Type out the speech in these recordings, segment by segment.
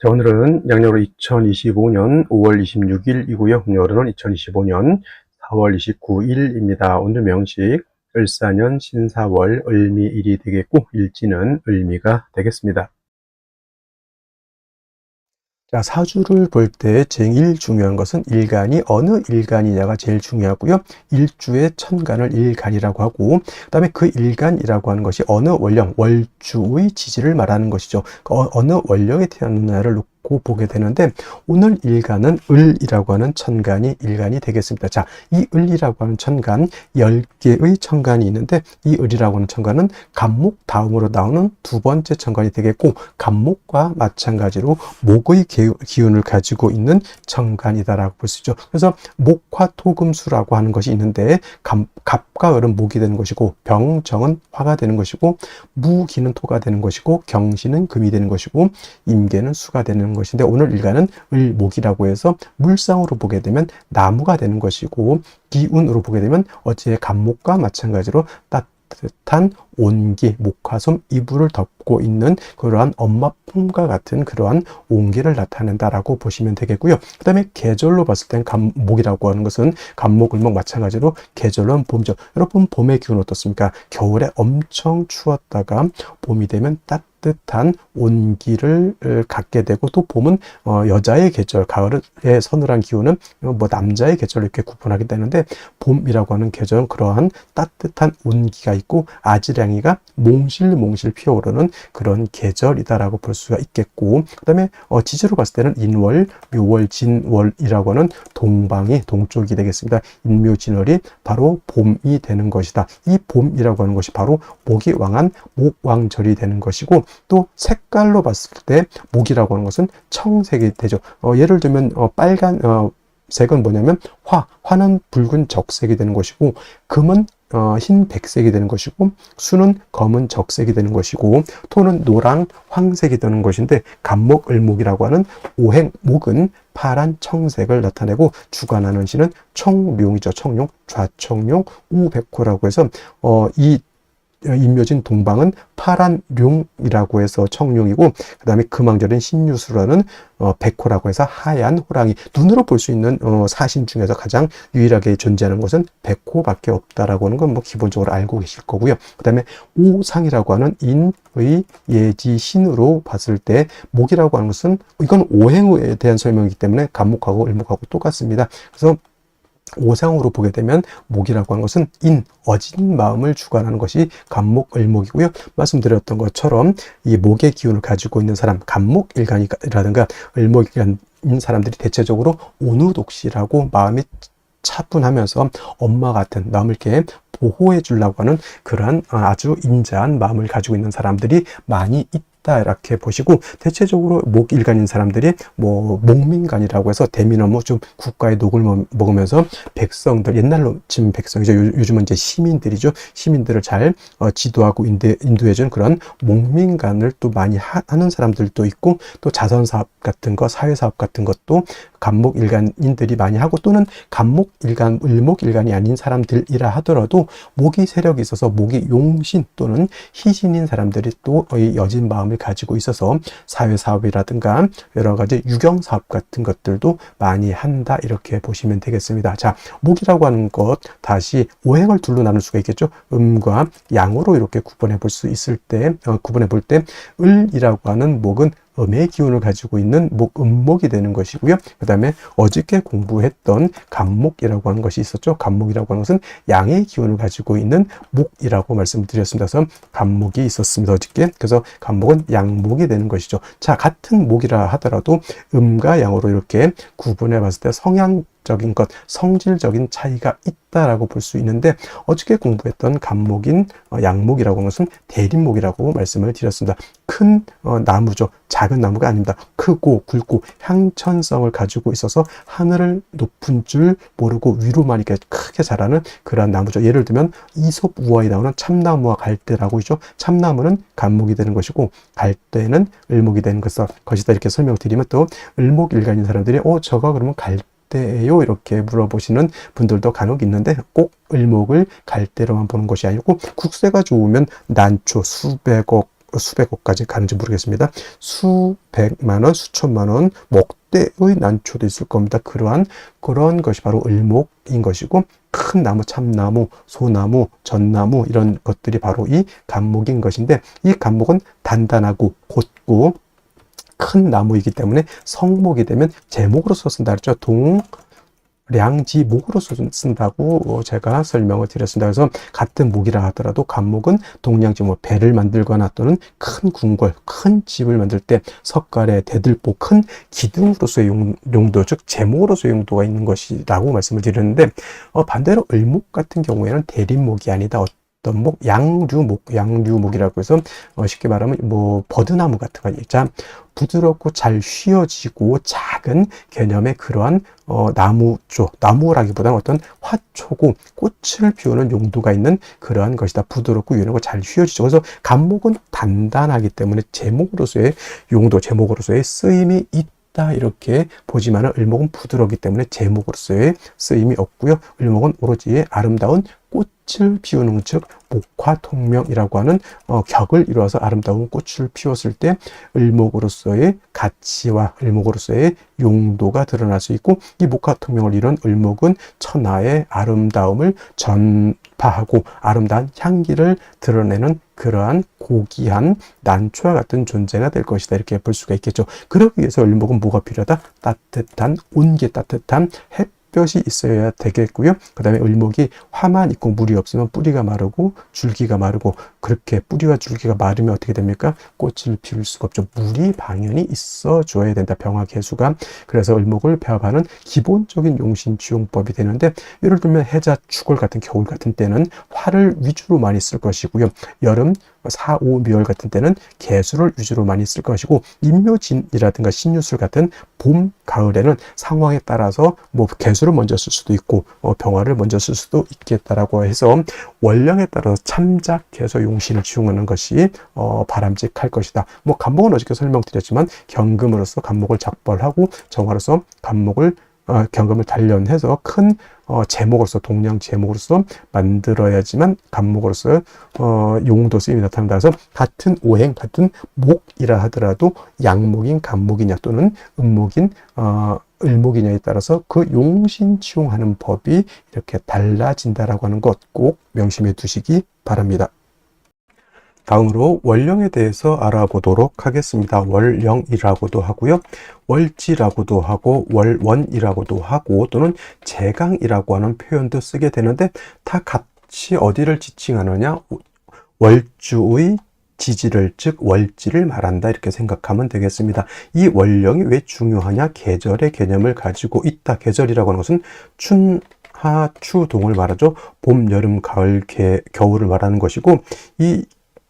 자, 오늘은 양력으로 2025년 5월 26일이고요. 음력으로는 2025년 4월 29일입니다. 오늘 명식 을사년 신사월 을미일이 되겠고 일지는 을미가 되겠습니다. 자, 사주를 볼 때 제일 중요한 것은 일간이 어느 일간이냐가 제일 중요하고요. 일주의 천간을 일간이라고 하고, 그 다음에 그 일간이라고 하는 것이 어느 월령, 월주의 지지를 말하는 것이죠. 어느 월령에 태어났느냐를 놓고 보게 되는데, 오늘 일간은 을이라고 하는 천간이 일간이 되겠습니다. 자, 이 을이라고 하는 천간, 10개의 천간이 있는데, 이 을이라고 하는 천간은 간목 다음으로 나오는 두 번째 천간이 되겠고, 간목과 마찬가지로 목의 기운을 가지고 있는 천간이다라고 볼 수 있죠. 그래서 목화토금수라고 하는 것이 있는데, 갑과 을은 목이 되는 것이고, 병정은 화가 되는 것이고, 무기는 토가 되는 것이고, 경신은 금이 되는 것이고, 임계는 수가 되는 것인데, 오늘 일간은 을목이라고 해서 물상으로 보게 되면 나무가 되는 것이고, 기운으로 보게 되면 어찌의 간목과 마찬가지로 따뜻한 온기, 목화솜, 이불을 덮고 있는 그러한 엄마 품과 같은 그러한 온기를 나타낸다라고 보시면 되겠고요. 그 다음에 계절로 봤을 땐 간목이라고 하는 것은 간목, 을목 마찬가지로 계절은 봄이죠. 여러분 봄의 기운 어떻습니까? 겨울에 엄청 추웠다가 봄이 되면 따뜻한 온기를 갖게 되고, 또 봄은 여자의 계절, 가을의 서늘한 기운은 남자의 계절로 이렇게 구분하게 되는데, 봄이라고 하는 계절은 그러한 따뜻한 온기가 있고 아지랑이가 몽실몽실 피어오르는 그런 계절이다라고 볼 수가 있겠고, 그 다음에 지지로 봤을 때는 인월, 묘월, 진월이라고 하는 동방이 동쪽이 되겠습니다. 인묘진월이 바로 봄이 되는 것이다. 이 봄이라고 하는 것이 바로 목이 왕한 목왕절이 되는 것이고, 또 색깔로 봤을 때 목이라고 하는 것은 청색이 되죠. 예를 들면 빨간 색은 뭐냐면 화는 붉은 적색이 되는 것이고, 금은 흰 백색이 되는 것이고, 수는 검은 적색이 되는 것이고, 토는 노랑 황색이 되는 것인데, 간목 을목이라고 하는 오행목은 파란 청색을 나타내고, 주관하는 신은 청룡이죠. 청룡, 좌청룡, 우백호라고 해서 이 인묘진 동방은 파란 룡이라고 해서 청룡이고, 그 다음에 금왕절은 신유수라는 백호라고 해서 하얀 호랑이. 눈으로 볼 수 있는 사신 중에서 가장 유일하게 존재하는 것은 백호밖에 없다라고 하는 건 기본적으로 알고 계실 거고요. 그 다음에 오상이라고 하는 인의 예지 신으로 봤을 때 목이라고 하는 것은, 이건 오행에 대한 설명이기 때문에 간목하고 을목하고 똑같습니다. 그래서 오상으로 보게 되면 목이라고 하는 것은 어진 마음을 주관하는 것이 간목, 을목이고요. 말씀드렸던 것처럼 이 목의 기운을 가지고 있는 사람, 간목 일간이라든가 을목 일간인 사람들이 대체적으로 온우독실하고 마음이 차분하면서 엄마 같은, 남을 이렇게 보호해 주려고 하는 그러한 아주 인자한 마음을 가지고 있는 사람들이 많이 있다, 이렇게 보시고, 대체적으로 목일간인 사람들이 목민간이라고 해서 대미나무 좀 국가의 녹을 먹으면서 백성들, 옛날로 치면 백성이죠. 요즘은 이제 시민들이죠. 시민들을 잘 지도하고 인도해준 그런 목민간을 또 많이 하는 사람들도 있고, 또 자선사업 같은 거, 사회사업 같은 것도 간목일간인들이 많이 하고, 또는 간목일간, 을목일간이 아닌 사람들이라 하더라도 목이 세력이 있어서 목이 용신 또는 희신인 사람들이 또 여진 마음을 가지고 있어서 사회사업이라든가 여러 가지 유경사업 같은 것들도 많이 한다, 이렇게 보시면 되겠습니다. 자, 목이라고 하는 것 다시 오행을 둘로 나눌 수가 있겠죠. 음과 양으로 이렇게 구분해 볼 수 있을 때, 구분해 볼 때 을이라고 하는 목은 음의 기운을 가지고 있는 음목이 되는 것이고요. 그 다음에 어저께 공부했던 간목이라고 하는 것이 있었죠. 간목이라고 하는 것은 양의 기운을 가지고 있는 목이라고 말씀드렸습니다. 그래서 간목이 있었습니다, 어저께. 그래서 간목은 양목이 되는 것이죠. 자, 같은 목이라 하더라도 음과 양으로 이렇게 구분해 봤을 때 성향적인 것, 성질적인 차이가 있다라고 볼 수 있는데, 어저께 공부했던 간목인 양목이라고 하는 것은 대립목이라고 말씀을 드렸습니다. 큰 나무죠. 작은 나무가 아닙니다. 크고 굵고 향천성을 가지고 있어서 하늘을 높은 줄 모르고 위로만 이렇게 크게 자라는 그러한 나무죠. 예를 들면 이솝 우화에 나오는 참나무와 갈대라고 있죠. 참나무는 간목이 되는 것이고 갈대는 을목이 되는 것이다, 이렇게 설명드리면, 또 을목일간인 사람들이 저가 그러면 갈대예요, 이렇게 물어보시는 분들도 간혹 있는데, 꼭 을목을 갈대로만 보는 것이 아니고, 국세가 좋으면 난초 수백억, 수백억까지 가는지 모르겠습니다. 수백만 원, 수천만 원, 목대의 난초도 있을 겁니다. 그런 것이 바로 을목인 것이고, 큰 나무, 참나무, 소나무, 전나무 이런 것들이 바로 이 간목인 것인데, 이 간목은 단단하고 곧고 큰 나무이기 때문에 성목이 되면 제목으로서 쓴다 그랬죠. 동량지목으로서 쓴다고 제가 설명을 드렸습니다. 그래서 같은 목이라 하더라도 간목은 동량지, 배를 만들거나 또는 큰 궁궐, 큰 집을 만들 때 석가래, 대들보, 큰 기둥으로서의 용도, 즉 제목으로서의 용도가 있는 것이라고 말씀을 드렸는데, 반대로 을목 같은 경우에는 대립목이 아니다. 어떤 목, 양류목이라고 해서 쉽게 말하면 버드나무 같은 거 있죠. 부드럽고 잘 휘어지고 작은 개념의 그러한 나무라기보다는 어떤 화초고 꽃을 피우는 용도가 있는 그러한 것이다. 부드럽고 유연하고 잘 휘어지죠. 그래서 간목은 단단하기 때문에 제목으로서의 용도, 제목으로서의 쓰임이 있다, 이렇게 보지만은 을목은 부드럽기 때문에 제목으로서의 쓰임이 없고요. 을목은 오로지 아름다운 꽃을 피우는, 즉 목화통명이라고 하는 격을 이루어서 아름다운 꽃을 피웠을 때 을목으로서의 가치와 을목으로서의 용도가 드러날 수 있고, 이 목화통명을 이룬 을목은 천하의 아름다움을 전파하고 아름다운 향기를 드러내는 그러한 고귀한 난초와 같은 존재가 될 것이다, 이렇게 볼 수가 있겠죠. 그러기 위해서 을목은 뭐가 필요하다? 따뜻한, 온기 따뜻한 햇볕이 있어야 되겠고요. 그 다음에 을목이 화만 있고 물이 없으면 뿌리가 마르고 줄기가 마르고, 그렇게 뿌리와 줄기가 마르면 어떻게 됩니까? 꽃을 피울 수가 없죠. 물이 방연히 있어 줘야 된다, 병화개수가. 그래서 을목을 배합하는 기본적인 용신지용법이 되는데, 예를 들면 해자, 축월 같은 겨울 같은 때는 화를 위주로 많이 쓸 것이고요. 여름, 사오, 미월 같은 때는 개수를 위주로 많이 쓸 것이고, 임묘진이라든가 신유술 같은 봄, 가을에는 상황에 따라서 개수를 먼저 쓸 수도 있고 병화를 먼저 쓸 수도 있겠다라고 해서 원령에 따라서 참작, 개수, 용신을 지용하는 것이 바람직할 것이다. 간목은 어저께 설명드렸지만 경금으로서 간목을 작벌하고 정화로서 간목을 경금을 단련해서 큰 제목으로서, 동량 제목으로서 만들어야지만 간목으로서 용도 쓰임이 나타난다. 그래서 같은 오행, 같은 목이라 하더라도 양목인 간목이냐 또는 음목인 을목이냐에 따라서 그 용신치용하는 법이 이렇게 달라진다라고 하는 것 꼭 명심해 두시기 바랍니다. 다음으로 월령에 대해서 알아보도록 하겠습니다. 월령이라고도 하고요, 월지라고도 하고, 월원이라고도 하고, 또는 제강이라고 하는 표현도 쓰게 되는데, 다 같이 어디를 지칭하느냐? 월주의 지지를, 즉 월지를 말한다, 이렇게 생각하면 되겠습니다. 이 월령이 왜 중요하냐? 계절의 개념을 가지고 있다. 계절이라고 하는 것은 춘하, 추동을 말하죠. 봄, 여름, 가을, 겨울을 말하는 것이고, 이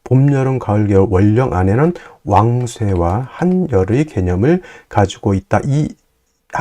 봄, 여름, 가을, 겨울 월령 안에는 왕쇠와 한열의 개념을 가지고 있다. 이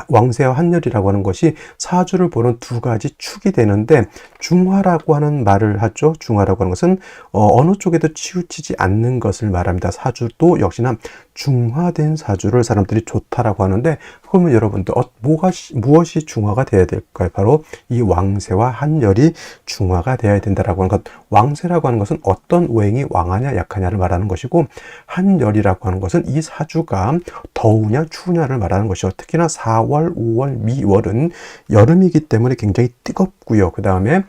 왕쇠와 한열이라고 하는 것이 사주를 보는 두 가지 축이 되는데, 중화라고 하는 말을 하죠. 중화라고 하는 것은 어느 쪽에도 치우치지 않는 것을 말합니다. 사주도 역시나 중화된 사주를 사람들이 좋다라고 하는데, 그러면 여러분들 무엇이 중화가 되어야 될까요? 바로 이 왕쇠와 한열이 중화가 되어야 된다라고 하는 것. 왕쇠라고 하는 것은 어떤 오행이 왕하냐 약하냐를 말하는 것이고, 한열이라고 하는 것은 이 사주가 더우냐 추우냐를 말하는 것이죠. 특히나 4월, 5월, 미월은 여름이기 때문에 굉장히 뜨겁고요. 그 다음에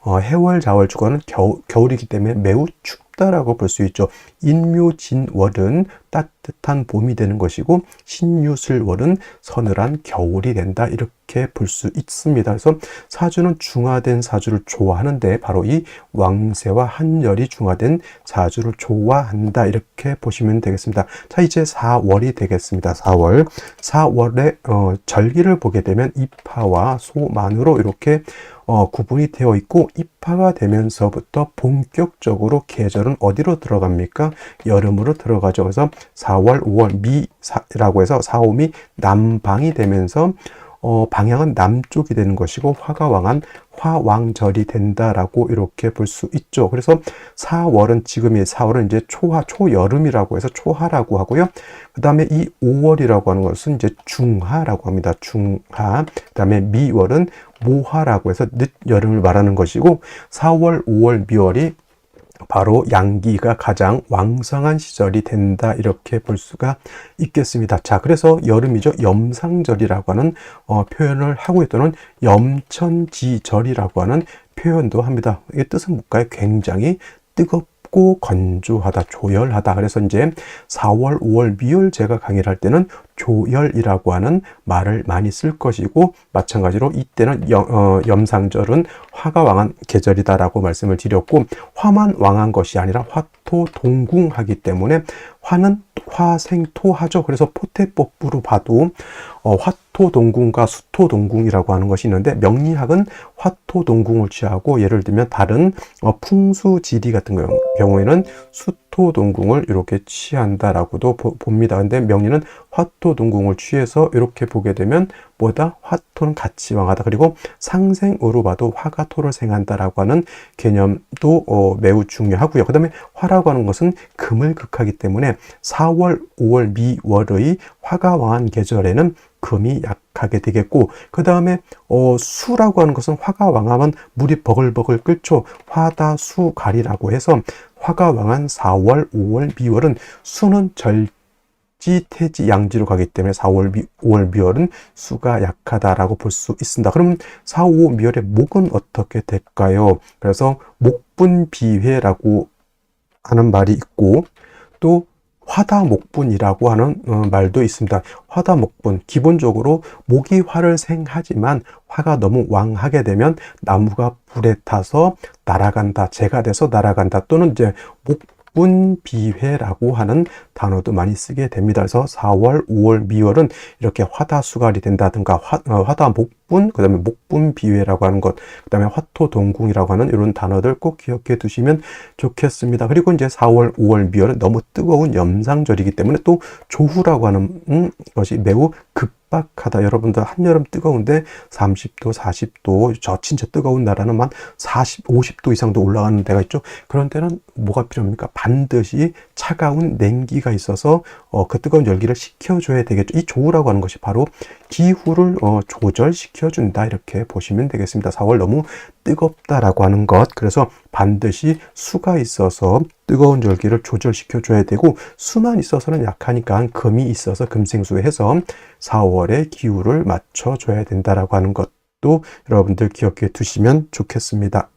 해월, 자월, 주간은 겨울이기 때문에 매우 춥다라고 볼 수 있죠. 인묘진월은 따뜻한 봄이 되는 것이고, 신유술월은 서늘한 겨울이 된다, 이렇게 볼 수 있습니다. 그래서 사주는 중화된 사주를 좋아하는데, 바로 이 왕쇠와 한열이 중화된 사주를 좋아한다, 이렇게 보시면 되겠습니다. 자, 이제 4월이 되겠습니다. 4월의 절기를 보게 되면 입하와 소만으로 이렇게 구분이 되어 있고, 입하가 되면서부터 본격적으로 계절은 어디로 들어갑니까? 여름으로 들어가죠. 그래서 4월, 5월 미라고 해서 4, 5미 남방이 되면서 방향은 남쪽이 되는 것이고, 화가 왕한 화왕절이 된다라고 이렇게 볼 수 있죠. 그래서 4월은 지금이 4월은 이제 초여름이라고 해서 초하라고 하고요. 그 다음에 이 5월이라고 하는 것은 이제 중하라고 합니다. 중하. 그 다음에 미월은 모하라고 해서 늦여름을 말하는 것이고, 4월, 5월, 미월이 바로 양기가 가장 왕성한 시절이 된다 이렇게 볼 수가 있겠습니다. 자, 그래서 여름이죠. 염상절이라고 하는 표현을 하고 또는 염천지절이라고 하는 표현도 합니다. 이 뜻은 뭘까요? 굉장히 뜨겁고 건조하다, 조열하다. 그래서 이제 4월, 5월, 미월 제가 강의를 할 때는 조열이라고 하는 말을 많이 쓸 것이고, 마찬가지로 이때는 염상절은 화가 왕한 계절이다라고 말씀을 드렸고, 화만 왕한 것이 아니라 화토동궁하기 때문에 화는 화생토하죠. 그래서 포태법부로 봐도 화토동궁과 수토동궁이라고 하는 것이 있는데, 명리학은 화토동궁을 취하고, 예를 들면 다른 풍수지리 같은 경우에는 수토동궁을 이렇게 취한다라고도 봅니다. 근데 명리는 화토동궁을 취해서 이렇게 보게 되면 뭐다? 화토는 같이 왕하다. 그리고 상생으로 봐도 화가 토를 생한다라고 하는 개념도 매우 중요하고요. 그 다음에 화라고 하는 것은 금을 극하기 때문에 4월, 5월, 미월의 화가 왕한 계절에는 금이 약하게 되겠고, 그 다음에 수라고 하는 것은 화가 왕하면 물이 버글버글 끓죠. 화다수갈이라고 해서 화가 왕한 4월, 5월, 미월은 수는 지, 태지, 양지로 가기 때문에 4월, 5월, 미월은 수가 약하다라고 볼 수 있습니다. 그럼 4, 5, 미월의 목은 어떻게 될까요? 그래서 목분비회라고 하는 말이 있고, 또 화다목분이라고 하는 말도 있습니다. 화다목분, 기본적으로 목이 화를 생하지만 화가 너무 왕하게 되면 나무가 불에 타서 날아간다, 재가 돼서 날아간다, 또는 이제 목분비회라고 하는 단어도 많이 쓰게 됩니다. 그래서 4월, 5월, 미월은 이렇게 화다수갈이 된다든가 화다목분, 그 다음에 목분비회라고 하는 것, 그 다음에 화토동궁이라고 하는 이런 단어들 꼭 기억해 두시면 좋겠습니다. 그리고 이제 4월, 5월, 미월은 너무 뜨거운 염상절이기 때문에 또 조후라고 하는 것이 매우 급박하다. 여러분들 한여름 뜨거운데 30도, 40도, 저 진짜 뜨거운 나라는 만 40, 50도 이상도 올라가는 데가 있죠. 그런 때는 뭐가 필요합니까? 반드시 차가운 냉기가 있어서 그 뜨거운 열기를 식혀줘야 되겠죠. 이 조우라고 하는 것이 바로 기후를 조절시켜준다 이렇게 보시면 되겠습니다. 4월 너무 뜨겁다라고 하는 것, 그래서 반드시 수가 있어서 뜨거운 열기를 조절시켜줘야 되고, 수만 있어서는 약하니까 금이 있어서 금생수해서 4월의 기후를 맞춰줘야 된다라고 하는 것도 여러분들 기억해 두시면 좋겠습니다.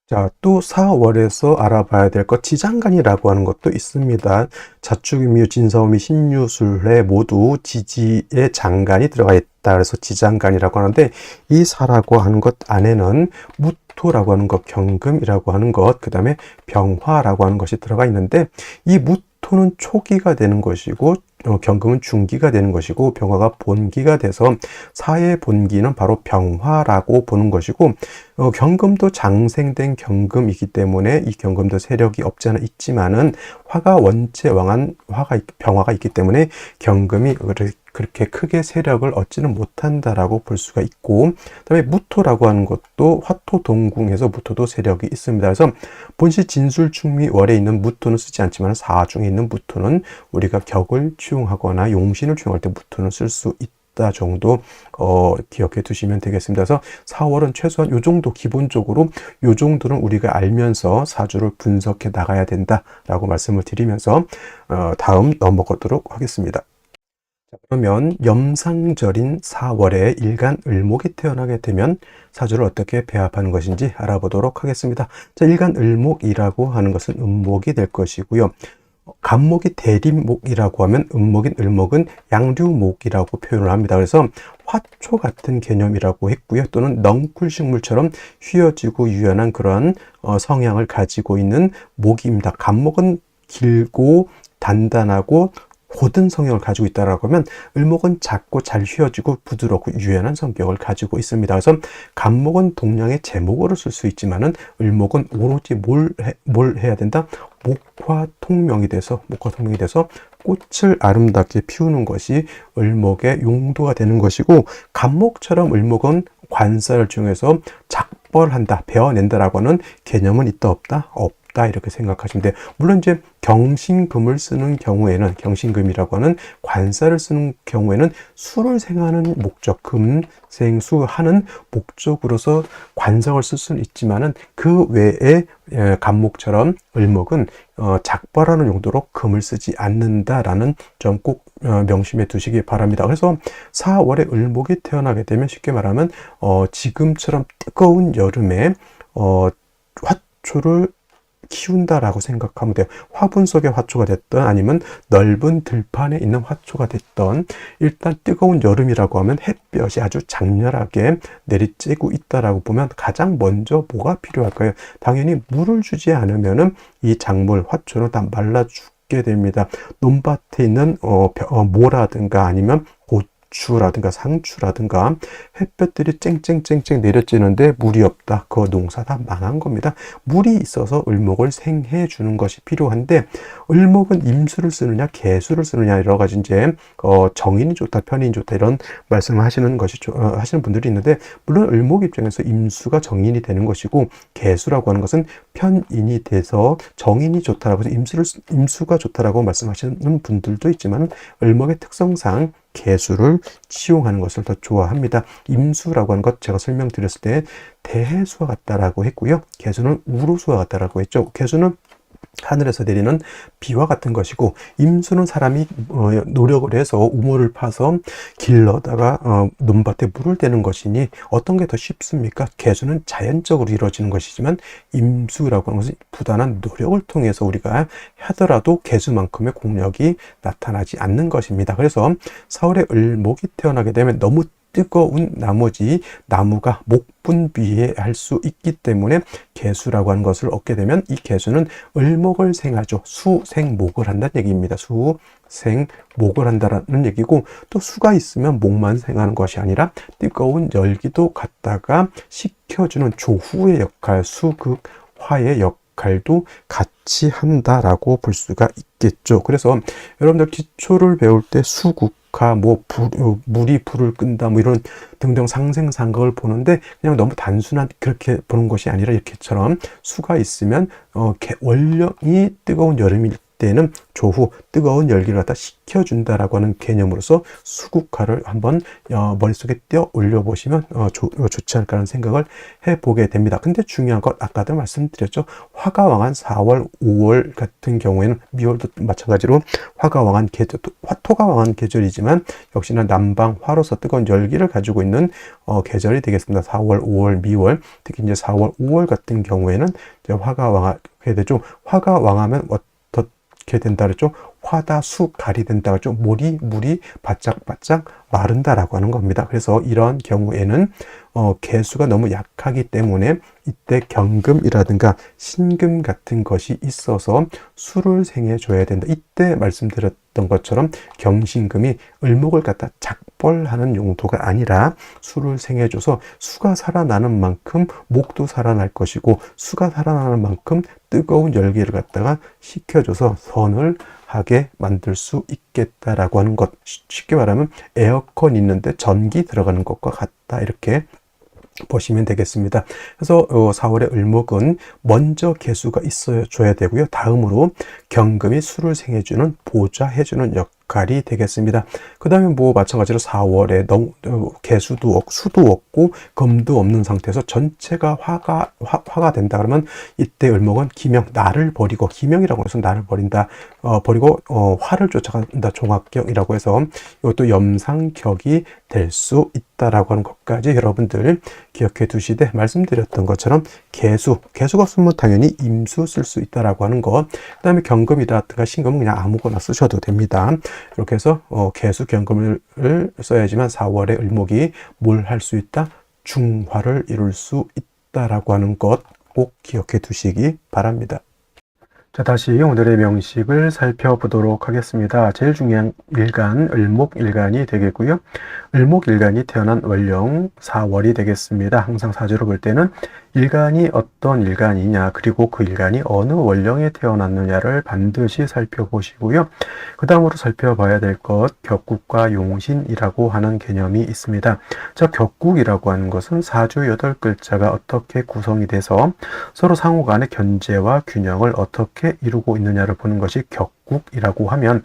자, 또 4월에서 알아봐야 될 것, 지장간이라고 하는 것도 있습니다. 자축인묘, 진사오미, 신유술에 모두 지지의 장간이 들어가 있다. 그래서 지장간이라고 하는데, 이 사라고 하는 것 안에는 무토라고 하는 것, 경금이라고 하는 것, 그 다음에 병화라고 하는 것이 들어가 있는데, 이 무토는 초기가 되는 것이고, 경금은 중기가 되는 것이고, 병화가 본기가 돼서 사의 본기는 바로 병화라고 보는 것이고, 경금도 장생된 경금이기 때문에 이 경금도 세력이 없지 않아 있지만은 화가 원체 왕한 병화가 있기 때문에 경금이 그렇게 크게 세력을 얻지는 못한다라고 볼 수가 있고, 그다음에 무토라고 하는 것도 화토동궁에서 무토도 세력이 있습니다. 그래서 본시 진술충미월에 있는 무토는 쓰지 않지만 사중에 있는 무토는 우리가 격을 취용하거나 용신을 취용할 때 무토는 쓸 수 있다 정도 기억해 두시면 되겠습니다. 그래서 4월은 최소한 요 정도, 기본적으로 요 정도는 우리가 알면서 사주를 분석해 나가야 된다라고 말씀을 드리면서 다음 넘어가도록 하겠습니다. 그러면 염상절인 4월에 일간 을목이 태어나게 되면 사주를 어떻게 배합하는 것인지 알아보도록 하겠습니다. 자, 일간 을목이라고 하는 것은 음목이 될 것이고요. 간목이 대림목이라고 하면 음목인 을목은 양류목이라고 표현을 합니다. 그래서 화초 같은 개념이라고 했고요. 또는 넝쿨식물처럼 휘어지고 유연한 그런 성향을 가지고 있는 목입니다. 간목은 길고 단단하고 고든 성격을 가지고 있다라고 하면 을목은 작고 잘 휘어지고 부드럽고 유연한 성격을 가지고 있습니다. 그래서 간목은 동량의 제목으로 쓸 수 있지만은 을목은 오로지 뭘 해야 된다? 목화통명이 돼서 꽃을 아름답게 피우는 것이 을목의 용도가 되는 것이고, 간목처럼 을목은 관사를 중에서 작벌한다, 베어낸다라고 하는 개념은 있다 없다? 없다 이렇게 생각하시면 돼요. 물론 이제 경신금을 쓰는 경우에는, 경신금이라고 하는 관사를 쓰는 경우에는 수를 생하는 목적, 금생수 하는 목적으로서 관성을 쓸 수는 있지만은 그 외에 간목처럼 을목은 작벌하는 용도로 금을 쓰지 않는다라는 점 꼭 명심해 두시기 바랍니다. 그래서 4월에 을목이 태어나게 되면 쉽게 말하면 지금처럼 뜨거운 여름에 화초를 키운다라고 생각하면 돼요. 화분 속의 화초가 됐던 아니면 넓은 들판에 있는 화초가 됐던, 일단 뜨거운 여름이라고 하면 햇볕이 아주 장렬하게 내리쬐고 있다라고 보면 가장 먼저 뭐가 필요할까요? 당연히 물을 주지 않으면은 이 작물 화초는 다 말라 죽게 됩니다. 논밭에 있는 모라든가 아니면 고추라든가 상추라든가 햇볕들이 쨍쨍쨍쨍 내려쬐는데 물이 없다. 그 농사 다 망한 겁니다. 물이 있어서 을목을 생해 주는 것이 필요한데, 을목은 임수를 쓰느냐 계수를 쓰느냐 여러 가지 이제 정인이 좋다, 편인이 좋다 이런 말씀을 하시는 것이 하시는 분들이 있는데, 물론 을목 입장에서 임수가 정인이 되는 것이고 계수라고 하는 것은 편인이 돼서 정인이 좋다라고 해서 임수가 좋다라고 말씀하시는 분들도 있지만, 을목의 특성상 계수를 치용하는 것을 더 좋아합니다. 임수라고 하는 것 제가 설명드렸을 때 대해수와 같다라고 했고요. 계수는 우루수와 같다라고 했죠. 계수는 하늘에서 내리는 비와 같은 것이고, 임수는 사람이 노력을 해서 우물을 파서 길러다가 논밭에 물을 대는 것이니 어떤 게 더 쉽습니까? 계수는 자연적으로 이루어지는 것이지만, 임수라고 하는 것은 부단한 노력을 통해서 우리가 하더라도 계수만큼의 공력이 나타나지 않는 것입니다. 그래서 4월에 을목이 태어나게 되면 너무 뜨거운 나머지 나무가 목분비해할 수 있기 때문에 계수라고 하는 것을 얻게 되면, 이 계수는 을목을 생하죠. 수생목을 한다는 얘기입니다. 수생목을 한다는 얘기고, 또 수가 있으면 목만 생하는 것이 아니라 뜨거운 열기도 갖다가 식혀주는 조후의 역할, 수극화의 역할도 같이 한다라고 볼 수가 있겠죠. 그래서 여러분들 기초를 배울 때 수국 물이 불을 끈다, 뭐 이런 등등 상생상각을 보는데 그냥 너무 단순한 그렇게 보는 것이 아니라, 이렇게처럼 수가 있으면 원령이 뜨거운 여름일 때는 조후 뜨거운 열기를 갖다 식혀준다라고 하는 개념으로서 수국화를 한번 머릿속에 띄어 올려보시면 좋지 않을까 하는 생각을 해보게 됩니다. 근데 중요한 것, 아까도 말씀드렸죠. 화가 왕한 4월, 5월 같은 경우에는, 미월도 마찬가지로 화가 왕한 계절, 화토가 왕한 계절이지만 역시나 남방화로서 뜨거운 열기를 가지고 있는 계절이 되겠습니다. 4월, 5월, 미월, 특히 이제 4월, 5월 같은 경우에는 이제 화가 왕하게 되죠. 화가 왕하면 어떻게 된다 그랬죠? 화다수갈이 된다 그랬죠? 물이 바짝바짝 마른다라고 하는 겁니다. 그래서 이런 경우에는 계수가 너무 약하기 때문에 이때 경금이라든가 신금 같은 것이 있어서 수를 생해 줘야 된다. 이때 말씀드렸던 것처럼 경신금이 을목을 갖다 작벌하는 용도가 아니라 수를 생해 줘서 수가 살아나는 만큼 목도 살아날 것이고, 수가 살아나는 만큼 뜨거운 열기를 갖다가 식혀줘서 선을 하게 만들 수 있겠다라고 하는 것. 쉽게 말하면 에어컨 있는데 전기 들어가는 것과 같다, 이렇게 보시면 되겠습니다. 그래서 4월의 을목은 먼저 계수가 있어줘야 되고요. 다음으로 경금이 수를 생해주는, 보좌해주는 역할이 되겠습니다. 그 다음에 뭐 마찬가지로 4월에 계수도 없고 수도 없고 금도 없는 상태에서 전체가 화가 된다 그러면, 이때 을목은 기명, 나를 버리고, 기명이라고 해서 나를 버린다, 버리고 화를 쫓아간다, 종합격이라고 해서 이것도 염상격이 될 수 있다라고 하는 것까지 여러분들 기억해 두시되, 말씀드렸던 것처럼 계수가 없으면 당연히 임수 쓸 수 있다라고 하는 것, 그 다음에 경금이라든가 신금은 그냥 아무거나 쓰셔도 됩니다. 이렇게 해서 계수, 경금을 써야지만 4월에 을목이 뭘 할 수 있다? 중화를 이룰 수 있다라고 하는 것 꼭 기억해 두시기 바랍니다. 자, 다시 오늘의 명식을 살펴보도록 하겠습니다. 제일 중요한 일간, 을목일간이 되겠고요. 을목일간이 태어난 월령 4월이 되겠습니다. 항상 사주로 볼 때는 일간이 어떤 일간이냐, 그리고 그 일간이 어느 원령에 태어났느냐를 반드시 살펴보시고요. 그 다음으로 살펴봐야 될 것, 격국과 용신이라고 하는 개념이 있습니다. 자, 격국이라고 하는 것은 사주 8글자가 어떻게 구성이 돼서 서로 상호 간의 견제와 균형을 어떻게 이루고 있느냐를 보는 것이 격국이라고 하면,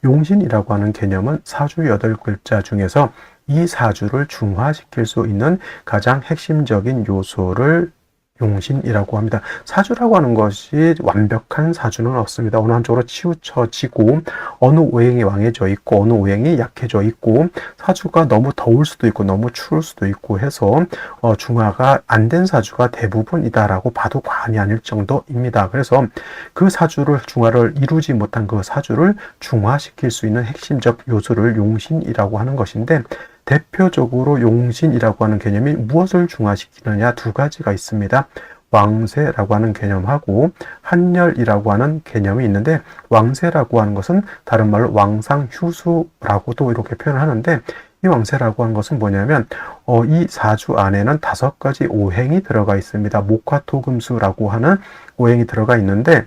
용신이라고 하는 개념은 사주 8글자 중에서 이 사주를 중화시킬 수 있는 가장 핵심적인 요소를 용신이라고 합니다. 사주라고 하는 것이 완벽한 사주는 없습니다. 어느 한쪽으로 치우쳐지고 어느 오행이 왕해져 있고 어느 오행이 약해져 있고 사주가 너무 더울 수도 있고 너무 추울 수도 있고 해서 중화가 안 된 사주가 대부분이다라고 봐도 과언이 아닐 정도입니다. 그래서 그 사주를 중화를 이루지 못한 그 사주를 중화시킬 수 있는 핵심적 요소를 용신이라고 하는 것인데, 대표적으로 용신이라고 하는 개념이 무엇을 중화시키느냐 두 가지가 있습니다. 왕세라고 하는 개념하고 한열이라고 하는 개념이 있는데, 왕세라고 하는 것은 다른 말로 왕상휴수라고도 이렇게 표현을 하는데, 이 왕세라고 하는 것은 뭐냐면 이 사주 안에는 5가지 오행이 들어가 있습니다. 목화토금수라고 하는 오행이 들어가 있는데,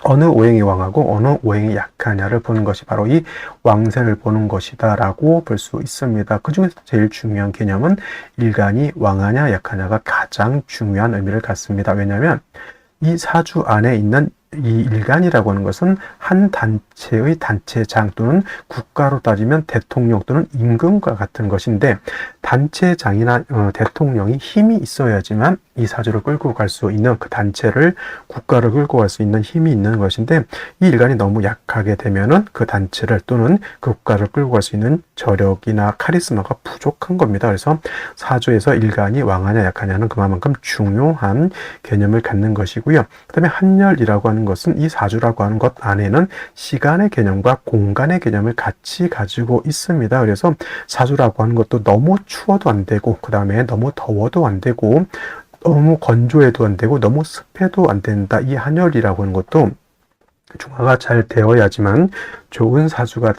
어느 오행이 왕하고 어느 오행이 약하냐를 보는 것이 바로 이 왕세를 보는 것이다 라고 볼 수 있습니다. 그 중에서 제일 중요한 개념은 일간이 왕하냐 약하냐가 가장 중요한 의미를 갖습니다. 왜냐하면 이 사주 안에 있는 이 일간이라고 하는 것은 한 단체의 단체장 또는 국가로 따지면 대통령 또는 임금과 같은 것인데, 단체장이나 대통령이 힘이 있어야지만 이 사주를 끌고 갈 수 있는, 그 단체를 국가를 끌고 갈 수 있는 힘이 있는 것인데, 이 일간이 너무 약하게 되면은 그 단체를 또는 그 국가를 끌고 갈 수 있는 저력이나 카리스마가 부족한 겁니다. 그래서 사주에서 일간이 왕하냐 약하냐는 그만큼 중요한 개념을 갖는 것이고요. 그 다음에 한열이라고 하는 것은 이 사주라고 하는 것 안에는 시간의 개념과 공간의 개념을 같이 가지고 있습니다. 그래서 사주라고 하는 것도 너무 추워도 안 되고, 그 다음에 너무 더워도 안 되고, 너무 건조해도 안 되고, 너무 습해도 안 된다. 이 한열이라고 하는 것도 중화가 잘 되어야지만 좋은 사주가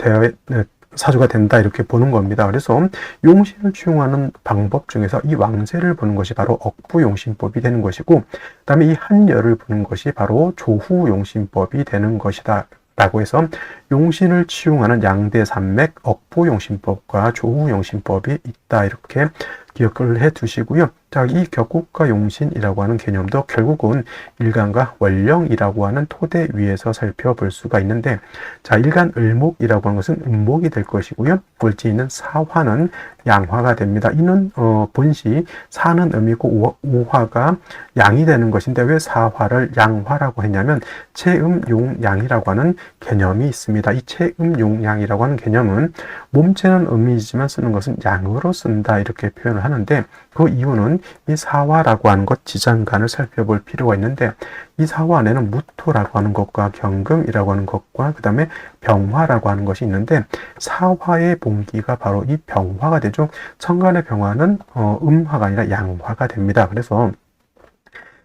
된다 이렇게 보는 겁니다. 그래서 용신을 취용하는 방법 중에서 이 왕세를 보는 것이 바로 억부용신법이 되는 것이고, 그 다음에 이 한열을 보는 것이 바로 조후용신법이 되는 것이다 라고 해서 용신을 취용하는 양대산맥 억부용신법과 조후용신법이 있다 이렇게 기억을 해 두시고요. 자, 이 격국과 용신이라고 하는 개념도 결국은 일간과 원령이라고 하는 토대 위에서 살펴볼 수가 있는데, 자, 일간 을목이라고 하는 것은 음목이 될 것이고요. 볼지는 사화는 양화가 됩니다. 이는 본시 사는 음이고 오화가 양이 되는 것인데, 왜 사화를 양화라고 했냐면 체음용양이라고 하는 개념이 있습니다. 이 체음용양이라고 하는 개념은 몸체는 음이지만 쓰는 것은 양으로 쓴다 이렇게 표현을 하는데, 그 이유는 이 사화라고 하는 것 지장간을 살펴볼 필요가 있는데, 이 사화 안에는 무토라고 하는 것과 경금이라고 하는 것과 그 다음에 병화라고 하는 것이 있는데, 사화의 본기가 바로 이 병화가 되죠. 천간의 병화는 음화가 아니라 양화가 됩니다. 그래서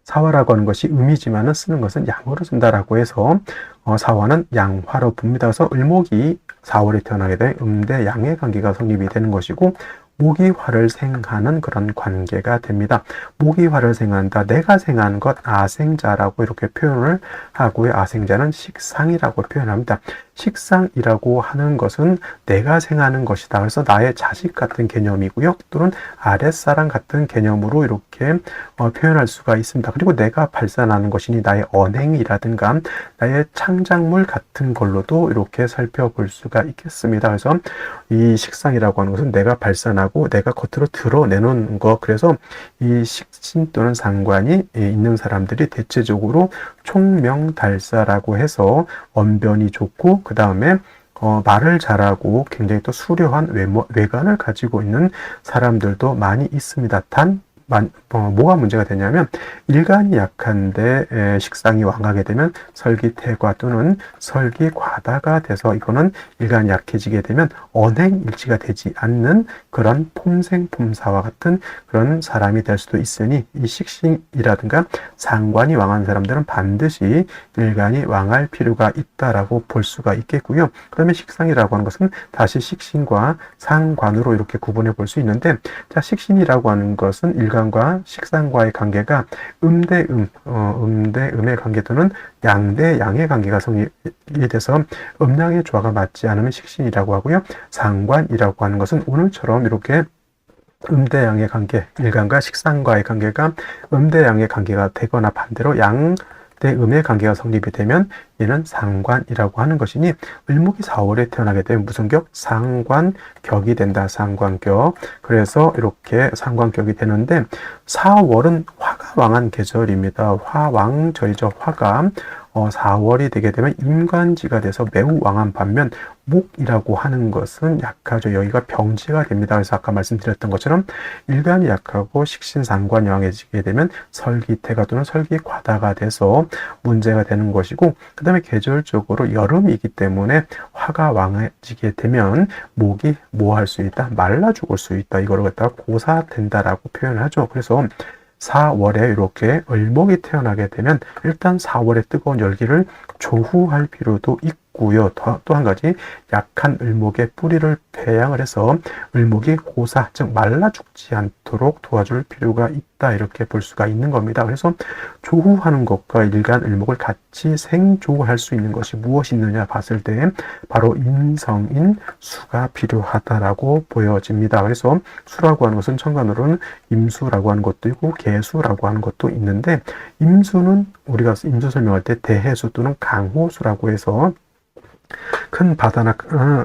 사화라고 하는 것이 음이지만은 쓰는 것은 양으로 쓴다라고 해서 사화는 양화로 봅니다. 그래서 을목이 4월에 태어나게 된 음대 양의 관계가 성립이 되는 것이고, 목이 화를 생하는 그런 관계가 됩니다. 목이 화를 생한다. 내가 생한 것 아생자라고 이렇게 표현을 하고요. 아생자는 식상이라고 표현합니다. 식상이라고 하는 것은 내가 생하는 것이다. 그래서 나의 자식 같은 개념이고요. 또는 아랫사람 같은 개념으로 이렇게 표현할 수가 있습니다. 그리고 내가 발산하는 것이니 나의 언행이라든가 나의 창작물 같은 걸로도 이렇게 살펴볼 수가 있겠습니다. 그래서 이 식상이라고 하는 것은 내가 발산하고 내가 겉으로 드러내는 것, 그래서 이 식신 또는 상관이 있는 사람들이 대체적으로 총명달사라고 해서 언변이 좋고, 그 다음에 말을 잘하고 굉장히 또 수려한 외관을 가지고 있는 사람들도 많이 있습니다. 단 뭐가 문제가 되냐면, 일간이 약한데 식상이 왕하게 되면 설기태과 또는 설기과다가 돼서, 이거는 일간이 약해지게 되면 언행일치가 되지 않는 그런 폼생폼사와 같은 그런 사람이 될 수도 있으니, 이 식신이라든가 상관이 왕한 사람들은 반드시 일간이 왕할 필요가 있다라고 볼 수가 있겠고요. 그 다음에 식상이라고 하는 것은 다시 식신과 상관으로 이렇게 구분해 볼 수 있는데, 자, 식신이라고 하는 것은 일간 일간과 식상과의 관계가 음대 음의 관계 또는 양대 양의 관계가 성립이 돼서 음양의 조화가 맞지 않으면 식신이라고 하고요. 상관이라고 하는 것은 오늘처럼 이렇게 음대양의 관계, 일간과 식상과의 관계가 음대양의 관계가 되거나 반대로 양대음의 관계가 성립이 되면 얘는 상관이라고 하는 것이니 을목이 4월에 태어나게 되면 무슨 격? 상관격이 된다. 상관격. 그래서 이렇게 상관격이 되는데 4월은 화가 왕한 계절입니다. 화왕절이죠. 화가 4월이 되게 되면 임관지가 돼서 매우 왕한 반면 목이라고 하는 것은 약하죠. 여기가 병지가 됩니다. 그래서 아까 말씀드렸던 것처럼 일간이 약하고 식신상관이 왕해지게 되면 설기태가 또는 설기과다가 돼서 문제가 되는 것이고, 그 다음에 계절적으로 여름이기 때문에 화가 왕해지게 되면 목이 뭐 할 수 있다? 말라 죽을 수 있다. 이걸 갖다가 고사된다라고 표현을 하죠. 그래서 4월에 이렇게 을목이 태어나게 되면 일단 4월의 뜨거운 열기를 조후할 필요도 있고요. 또 한 가지 약한 을목의 뿌리를 배양을 해서 을목이 고사, 즉 말라 죽지 않도록 도와줄 필요가 있다. 이렇게 볼 수가 있는 겁니다. 그래서 조후하는 것과 일간 을목을 같이 생조할 수 있는 것이 무엇이 있느냐 봤을 때 바로 인성인 수가 필요하다라고 보여집니다. 그래서 수라고 하는 것은 천간으로는 임수라고 하는 것도 있고 계수라고 하는 것도 있는데, 임수는 우리가 임수 설명할 때 대해수 또는 강호수라고 해서 큰 바다나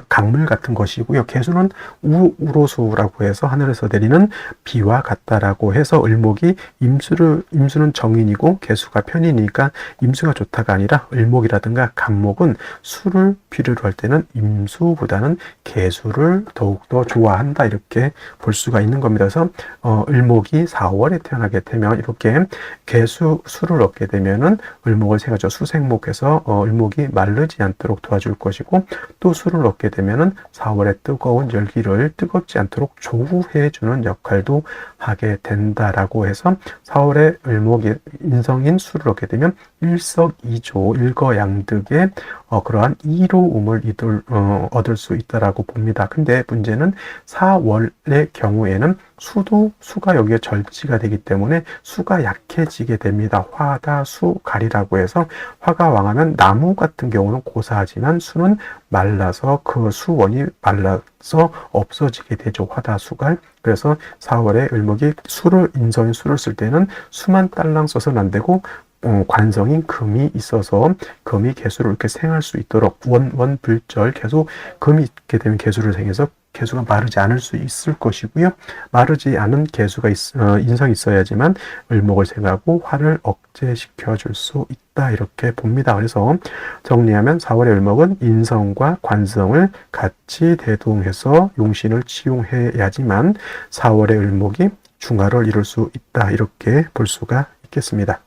강물 같은 것이고요. 계수는 우로수라고 해서 하늘에서 내리는 비와 같다라고 해서 을목이 임수는 정인이고 계수가 편인이니까 임수가 좋다가 아니라 을목이라든가 간목은 수를 필요로 할 때는 임수보다는 계수를 더욱더 좋아한다. 이렇게 볼 수가 있는 겁니다. 그래서 을목이 4월에 태어나게 되면 이렇게 수를 얻게 되면은 을목을 생하죠. 수생목해서 을목이 마르지 않도록 도와줄 것이고, 또 수를 얻게 되면은 4월의 뜨거운 열기를 뜨겁지 않도록 조후해 주는 역할도 하게 된다라고 해서 4월에 을목이 인성인 수를 얻게 되면 일석이조 일거양득의 그러한 이로움을 얻을 수 있다라고 봅니다. 근데 문제는 4월의 경우에는 수가 여기에 절지가 되기 때문에 수가 약해지게 됩니다. 화다 수갈이라고 해서 화가 왕하면 나무 같은 경우는 고사하지만 수는 말라서 그 수원이 말라서 없어지게 되죠. 화다 수갈. 그래서 4월에 을목이 인성인 수를 쓸 때는 수만 딸랑 써서는 안 되고 관성인 금이 있어서 금이 개수를 이렇게 생할 수 있도록 원불절 계속 금이 있게 되면 개수를 생해서 개수가 마르지 않을 수 있을 것이고요. 마르지 않은 개수가 인성이 있어야지만 을목을 생하고 화를 억제시켜 줄 수 있다. 이렇게 봅니다. 그래서 정리하면 4월의 을목은 인성과 관성을 같이 대동해서 용신을 치용해야지만 4월의 을목이 중화를 이룰 수 있다. 이렇게 볼 수가 있겠습니다.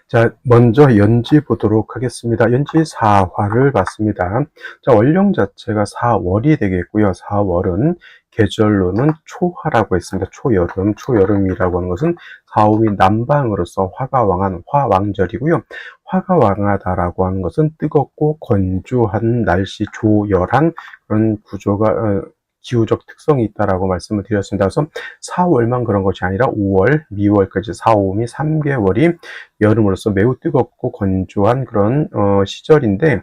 자, 먼저 연지 보도록 하겠습니다. 연지 4화를 봤습니다. 자, 월령 자체가 4월이 되겠고요. 4월은 계절로는 초화라고 했습니다. 초여름이라고 하는 것은 4호이 남방으로서 화가 왕한 화왕절이고요. 화가 왕하다라고 하는 것은 뜨겁고 건조한 날씨, 조열한 그런 구조가 기후적 특성이 있다라고 말씀을 드렸습니다. 그래서 4월만 그런 것이 아니라 5월, 미월까지 4, 5미 3개월이 여름으로서 매우 뜨겁고 건조한 그런 시절인데,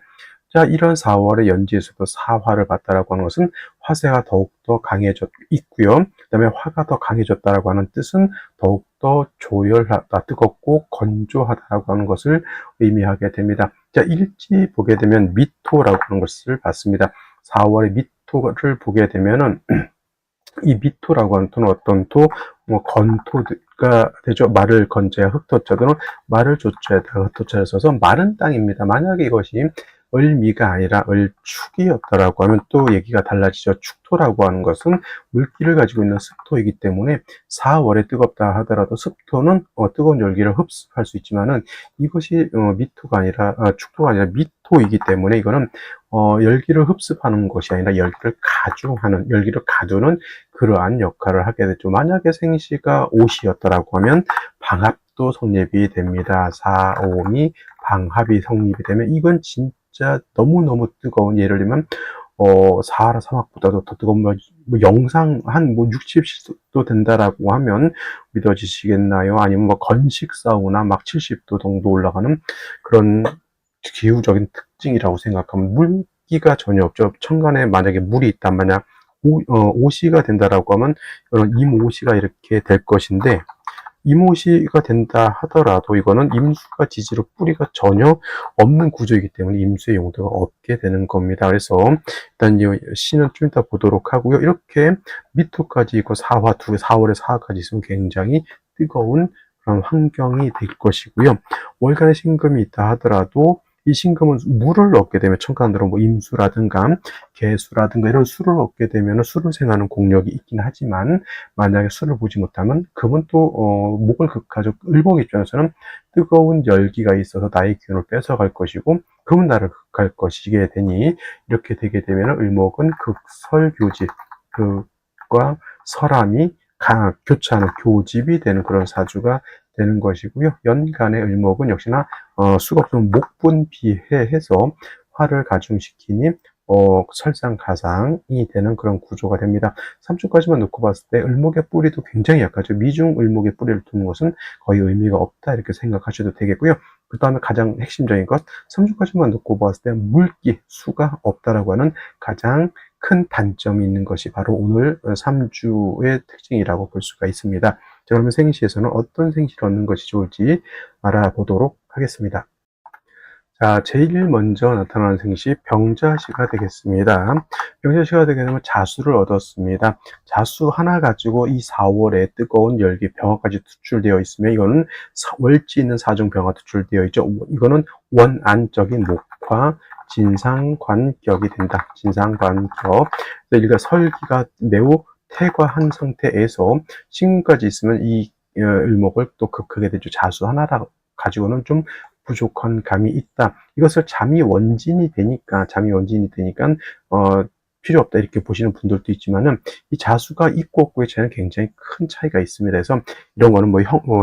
자, 이런 4월의 연지에서도 사화를 봤다라고 하는 것은 화세가 더욱더 강해져 있고요. 그 다음에 화가 더 강해졌다라고 하는 뜻은 더욱더 조열하다, 뜨겁고 건조하다라고 하는 것을 의미하게 됩니다. 자, 일지 보게 되면 미토라고 하는 것을 봤습니다. 4월의 미토를 보게 되면은 이 미토라고 하는 토는 어떤 토? 건토가 되죠. 말을 건자야 흑토자 또는 말을 조자에다가 흑토자를 써서 마른 땅입니다. 만약에 이것이 을미가 아니라 을축이었다라고 하면 또 얘기가 달라지죠. 축토라고 하는 것은 물기를 가지고 있는 습토이기 때문에 4월에 뜨겁다 하더라도 습토는 뜨거운 열기를 흡수할 수 있지만은 이것이 미토가 아니라 축토가 아니라 미토이기 때문에 이거는 열기를 흡수하는 것이 아니라 열기를 가두는 그러한 역할을 하게 되죠. 만약에 생시가 옷이었다라고 하면 방합도 성립이 됩니다. 4, 5미 방합이 성립이 되면 이건 진짜 너무너무 뜨거운, 예를 들면 사하라 사막보다도 더 뜨거운 뭐 영상 한 뭐 60도 된다라고 하면 믿어지시겠나요? 아니면 뭐 건식 사우나 막 70도 정도 올라가는 그런 기후적인 특징이라고 생각하면 물기가 전혀 없죠. 천간에 만약에 물이 있단 만약 오시가 된다라고 하면 이런 임오시가 이렇게 될 것인데, 임오시가 된다 하더라도 이거는 임수가 지지로 뿌리가 전혀 없는 구조이기 때문에 임수의 용도가 없게 되는 겁니다. 그래서 일단 이 시는 좀 이따 보도록 하고요. 이렇게 미토까지 있고 4월에 사화까지 있으면 굉장히 뜨거운 그런 환경이 될 것이고요. 월간에 신금이 있다 하더라도 이 신금은 물을 얻게 되면 천간으로 뭐 임수라든가 개수라든가 이런 수를 얻게 되면 수를 생하는 공력이 있긴 하지만, 만약에 수를 보지 못하면 금은 또 목을 극하죠. 을목 입장에서는 뜨거운 열기가 있어서 나의 기운을 뺏어갈 것이고, 금은 나를 극할 것이게 되니, 이렇게 되게 되면 을목은 극설교집, 극과 설함이 교차하는 교집이 되는 그런 사주가 되는 것이고요. 연간의 을목은 역시나 수가 없으면 목분비해해서 화를 가중시키니 설상가상이 되는 그런 구조가 됩니다. 3주까지만 놓고 봤을 때 을목의 뿌리도 굉장히 약하죠. 미중 을목의 뿌리를 두는 것은 거의 의미가 없다 이렇게 생각하셔도 되겠고요. 그 다음에 가장 핵심적인 것, 3주까지만 놓고 봤을 때 물기, 수가 없다라고 하는 가장 큰 단점이 있는 것이 바로 오늘 3주의 특징이라고 볼 수가 있습니다. 자, 그러면 생시에서는 어떤 생시를 얻는 것이 좋을지 알아보도록 하겠습니다. 자, 제일 먼저 나타나는 생시 병자시가 되겠습니다. 병자시가 되게 되면 자수를 얻었습니다. 자수 하나 가지고 이 4월에 뜨거운 열기 병화까지 투출되어 있으면 이거는 월지 있는 사중 병화 투출되어 있죠. 이거는 원안적인 목화 진상관격이 된다. 진상관격. 그러니까 설기가 매우 태과한 상태에서 신금까지 있으면 이 을목을 또 극하게 되죠. 자수 하나 가지고는 좀 부족한 감이 있다. 이것을 잠이 원진이 되니까 필요 없다 이렇게 보시는 분들도 있지만은, 이 자수가 있고 없고의 차이는 굉장히 큰 차이가 있습니다. 그래서 이런 거는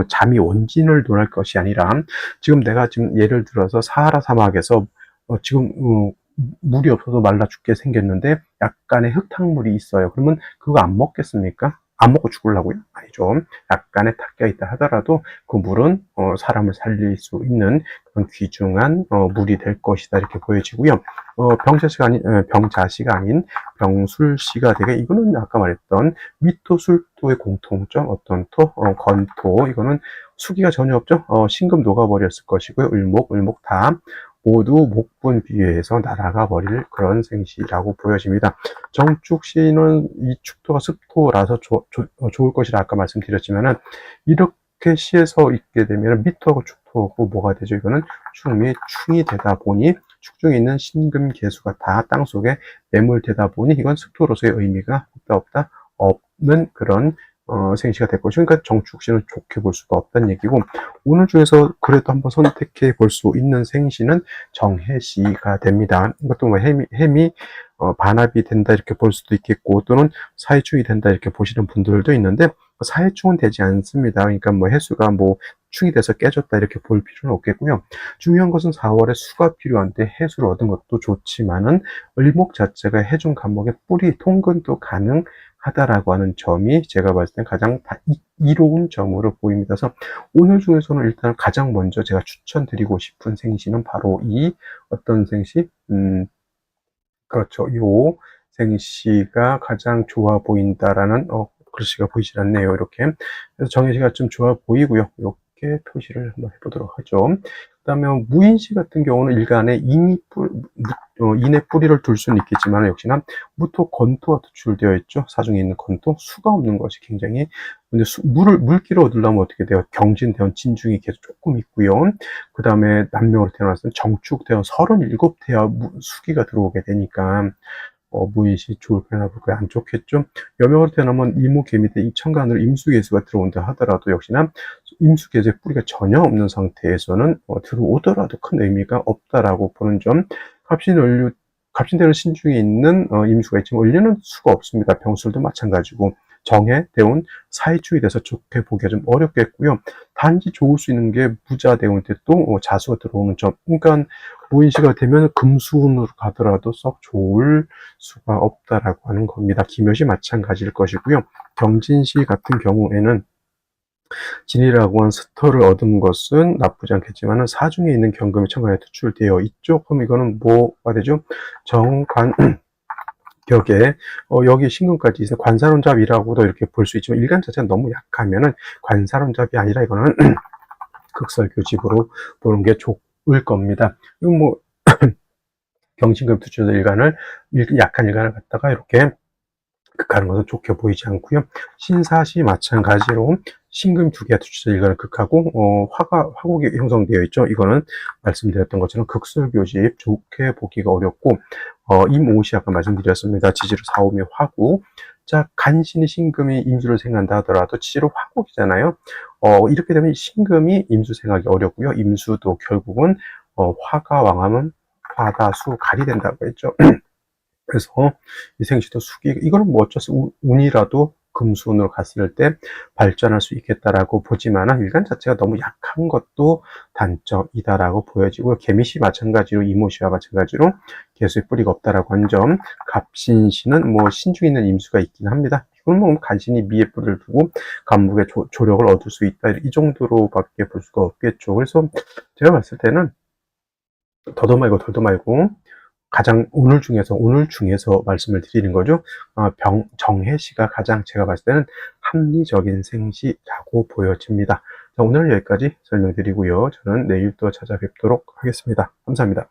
잠이 원진을 논할 것이 아니라, 지금 내가 지금 예를 들어서 사하라 사막에서 지금 물이 없어서 말라 죽게 생겼는데 약간의 흙탕물이 있어요. 그러면 그거 안 먹겠습니까? 안 먹고 죽으려고요? 아니죠. 약간의 탁기가 있다 하더라도 그 물은 사람을 살릴 수 있는 그런 귀중한 물이 될 것이다 이렇게 보여지고요. 병자시가 아닌 병술시가 되게, 이거는 아까 말했던 미토술토의 공통점, 어떤 건토, 이거는 수기가 전혀 없죠. 신금 녹아버렸을 것이고요. 을목 다 모두 목분 비회해서 날아가 버릴 그런 생시라고 보여집니다. 정축시는 이 축토가 습토라서 좋을 것이라 아까 말씀드렸지만은, 이렇게 시에서 있게 되면 미토하고 축토하고 뭐가 되죠? 이거는 축미 충이 되다 보니, 축중에 있는 신금 개수가 다 땅속에 매몰되다 보니 이건 습토로서의 의미가 없다 없는 그런 생시가 될 것이고, 그러니까 정축시는 좋게 볼 수가 없다는 얘기고, 오늘 중에서 그래도 한번 선택해 볼 수 있는 생시는 정해시가 됩니다. 이것도 뭐 해미 반합이 된다 이렇게 볼 수도 있겠고, 또는 사해충이 된다 이렇게 보시는 분들도 있는데, 사해충은 되지 않습니다. 그러니까 뭐 해수가 뭐 충이 돼서 깨졌다 이렇게 볼 필요는 없겠고요. 중요한 것은 4월에 수가 필요한데 해수를 얻은 것도 좋지만은, 을목 자체가 해중 간목의 뿌리 통근도 가능하다라고 하는 점이 제가 봤을 땐 가장 이로운 점으로 보입니다. 그래서 오늘 중에서는 일단 가장 먼저 제가 추천드리고 싶은 생시는 바로 이 어떤 생시? 그렇죠. 요 생시가 가장 좋아 보인다라는 글씨가 보이질 않네요. 이렇게. 그래서 정해시가 좀 좋아 보이고요. 이렇게 표시를 한번 해보도록 하죠. 그 다음에 무인시 같은 경우는 일간에 인의 뿌리를 둘 수는 있겠지만, 역시나 무토 건토가 투출되어 있죠. 사중에 있는 건토, 수가 없는 것이 굉장히, 근데 물기를 얻으려면 어떻게 돼요? 경진대원 진중이 계속 조금 있고요. 그 다음에 남명으로 태어났을 때 정축대원 37대와 수기가 들어오게 되니까 무인시 좋을까나 볼까요? 안 좋겠죠? 여명으로 태어나면 이모개미대 천간으로 임수개수가 들어온다 하더라도 역시나 임수개수의 뿌리가 전혀 없는 상태에서는 들어오더라도 큰 의미가 없다라고 보는 점. 갑신되는 신중에 있는 임수가 있지만 을류는 수가 없습니다. 병술도 마찬가지고, 정해대운 사회축이 돼서 좋게 보기가 좀 어렵겠고요. 단지 좋을 수 있는 게 무자대운 때 또 자수가 들어오는 점. 그러니까 무인시가 되면 금수운으로 가더라도 썩 좋을 수가 없다라고 하는 겁니다. 기묘시 마찬가지일 것이고요. 경진시 같은 경우에는 진이라고 한 스터를 얻은 것은 나쁘지 않겠지만 사중에 있는 경금이 천간에 투출되어 있죠. 그럼 이거는 뭐가 되죠? 정관 격에 여기 신금까지 있어 관사론잡이라고도 이렇게 볼 수 있지만 일간 자체가 너무 약하면은 관사론잡이 아니라 이거는 극설교집으로 보는 게 좋을 겁니다. 이건 뭐 경신금 투출된 일간을 약한 일간을 갖다가 이렇게 극하는 것은 좋게 보이지 않고요. 신사시 마찬가지로 신금 두 개가 투출된 일간을 극하고 화곡이 형성되어 있죠. 이거는 말씀드렸던 것처럼 극설교집 좋게 보기가 어렵고 임오시 아까 말씀드렸습니다. 지지로 사오미 화국. 자, 간신히 신금이 임수를 생각한다 하더라도 지지로 화국이잖아요. 이렇게 되면 신금이 임수 생각이 어렵고요. 임수도 결국은 화가 왕하면 화다수 갈이 된다고 했죠. 그래서 이 생시도 수기 이거는 뭐 어쩔 수 운이라도 금수운으로 갔을 때 발전할 수 있겠다라고 보지만 일간 자체가 너무 약한 것도 단점이다라고 보여지고 개미시 마찬가지로 이모시와 마찬가지로 개수의 뿌리가 없다라고 한 점. 갑신시는 뭐 신중에 있는 임수가 있긴 합니다. 이건 뭐 간신히 미의 뿌리를 두고 간목의 조력을 얻을 수 있다 이 정도로밖에 볼 수가 없겠죠. 그래서 제가 봤을 때는 더도 말고 덜도 말고 가장 오늘 중에서 말씀을 드리는 거죠. 정해시가 가장 제가 봤을 때는 합리적인 생시라고 보여집니다. 자, 오늘 여기까지 설명드리고요. 저는 내일 또 찾아뵙도록 하겠습니다. 감사합니다.